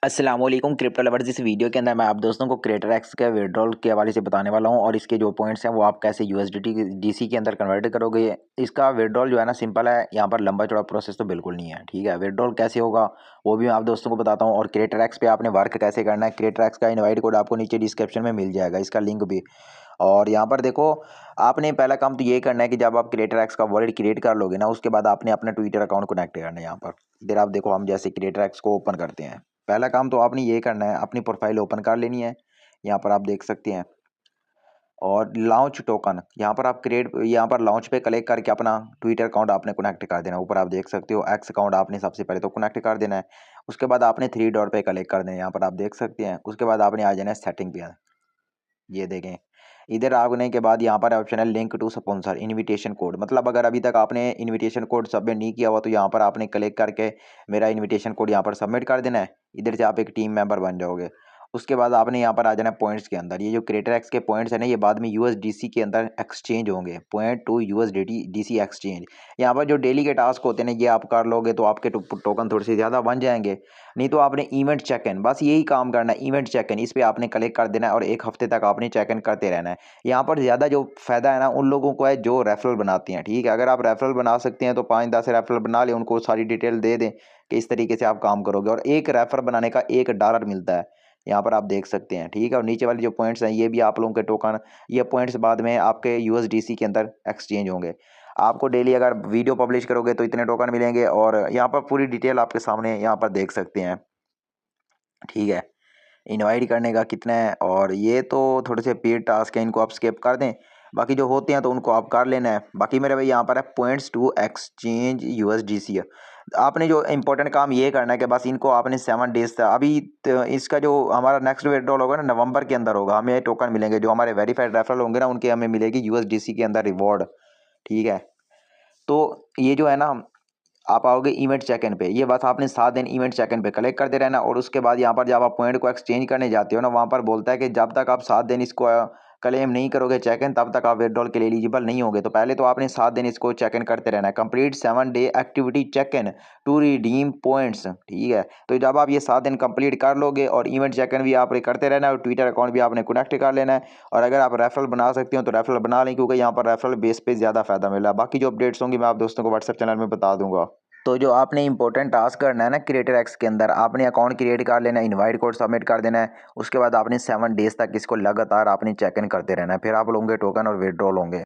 अस्सलाम वालेकुम crypto lovers. इस वीडियो के अंदर मैं आप दोस्तों को क्रेटर एक्स के विड्रॉल के हवाले से बताने वाला हूं और इसके जो पॉइंट्स हैं वो आप कैसे यूएसडीटी डीसी के अंदर कन्वर्ट करोगे। इसका विड्रॉल जो है ना सिंपल है, यहाँ पर लंबा चौड़ा प्रोसेस तो बिल्कुल नहीं है। ठीक है, विड्रॉल कैसे होगा वो भी मैं आप दोस्तों को बताता हूँ और क्रेटर एक्स पे आपने वर्क कैसे करना है। क्रेटर एक्स का इन्वाइट कोड आपको नीचे डिस्क्रिप्शन में मिल जाएगा, इसका लिंक भी। और यहाँ पर देखो, आपने पहला काम तो ये करना है कि जब आप क्रिएटर एक्स का वॉलेट क्रिएट कर लोगे ना, उसके बाद आपने अपना ट्विटर अकाउंट कनेक्ट करना है। यहाँ पर इधर आप देखो, हम जैसे क्रिएटर एक्स को ओपन करते हैं, पहला काम तो आपने ये करना है, अपनी प्रोफाइल ओपन कर लेनी है। यहाँ पर आप देख सकते हैं और लॉन्च टोकन, यहाँ पर आप यहाँ पर लॉन्च पे क्लिक करके अपना ट्विटर अकाउंट आपने कनेक्ट कर देना है। ऊपर आप देख सकते हो एक्स अकाउंट आपने सबसे पहले तो कनेक्ट कर देना है। उसके बाद आपने थ्री डॉट पे क्लिक कर देना है, यहाँ पर आप देख सकते हैं। उसके बाद आपने आ जाना है सेटिंग पे, ये देखें। इधर आने के बाद यहाँ पर ऑप्शन है link to sponsor invitation code, मतलब अगर अभी तक आपने इनविटेशन कोड सबमिट नहीं किया हुआ तो यहाँ पर आपने क्लिक करके मेरा इनविटेशन कोड यहाँ पर सबमिट कर देना है। इधर से आप एक टीम मेंबर बन जाओगे। उसके बाद आपने यहाँ पर आ जाना है पॉइंट्स के अंदर। ये जो क्रिएटर एक्स के पॉइंट्स है ना, ये बाद में यूएसडीसी के अंदर एक्सचेंज होंगे, पॉइंट टू यूएसडीसी एक्सचेंज। यहाँ पर जो डेली के टास्क होते हैं ना, ये आप कर लोगे तो आपके टोकन थोड़े से ज़्यादा बन जाएंगे। नहीं तो आपने इवेंट चेक इन, बस यही काम करना है, इवेंट चेक इन, इस पर आपने क्लिक कर देना है और एक हफ्ते तक आपने चेक इन करते रहना है। यहाँ पर ज़्यादा जो फ़ायदा है ना उन लोगों को है जो रेफरल बनाती हैं। ठीक है, अगर आप रेफरल बना सकते हैं तो 5-10 रेफरल बना लें, उनको सारी डिटेल दे दें कि इस तरीके से आप काम करोगे, और एक रेफर बनाने का $1 मिलता है। यहाँ पर आप देख सकते हैं। ठीक है, और नीचे वाले जो पॉइंट्स हैं ये भी आप लोगों के टोकन, ये पॉइंट्स बाद में आपके यूएसडीसी के अंदर एक्सचेंज होंगे। आपको डेली अगर वीडियो पब्लिश करोगे तो इतने टोकन मिलेंगे, और यहाँ पर पूरी डिटेल आपके सामने यहाँ पर देख सकते हैं। ठीक है, इनवाइट करने का कितना है, और ये तो थोड़े से पेड टास्क हैं, इनको आप स्किप कर दें। बाकी जो होते हैं तो उनको आप कर लेना है। बाकी मेरे भाई यहाँ पर है पॉइंट्स टू एक्सचेंज यूएसडीसी है। आपने जो इम्पोर्टेंट काम ये करना है कि बस इनको आपने 7 डेज तक, अभी इसका जो हमारा नेक्स्ट विड्रॉल होगा ना नवंबर के अंदर होगा, हमें टोकन मिलेंगे जो हमारे वेरीफाइड रेफरल होंगे ना, उनके हमें मिलेगी यूएसडीसी के अंदर रिवॉर्ड। ठीक है, तो ये जो है ना, आप आओगे इवेंट चेक इन पे, ये बस आपने 7 दिन इवेंट चेक इन पे कलेक्ट करते रहना। और उसके बाद यहाँ पर जब आप पॉइंट को एक्सचेंज करने जाते हो ना, वहाँ पर बोलता है कि जब तक आप 7 दिन इसको क्लेम नहीं करोगे चेक इन, तब तक आप विड्रॉल के लिए एलिजिबल नहीं होगे। तो पहले तो आपने 7 दिन इसको चेक इन करते रहना है। Complete 7 day activity check in to redeem points. ठीक है, तो जब आप ये 7 दिन कंप्लीट कर लोगे, और इवेंट चेक इन भी आपने करते रहना है, और ट्विटर अकाउंट भी आपने कनेक्ट कर लेना है। और अगर आप रेफरल बना सकते हो तो रेफरल बना लें, क्योंकि यहाँ पर रेफरल बेस पे ज़्यादा फायदा मिला है। बाकी जो अपडेट्स होंगी मैं आप दोस्तों को व्हाट्सएप चैनल में बता दूंगा। तो जो आपने इंपॉर्टेंट टास्क करना है ना क्रिएटर एक्स के अंदर, आपने अकाउंट क्रिएट कर लेना है, इनवाइट कोड सबमिट कर देना है। उसके बाद आपने 7 डेज तक इसको लगातार आपने चेक इन करते रहना है, फिर आप लोगों के टोकन और विड्रॉल होंगे।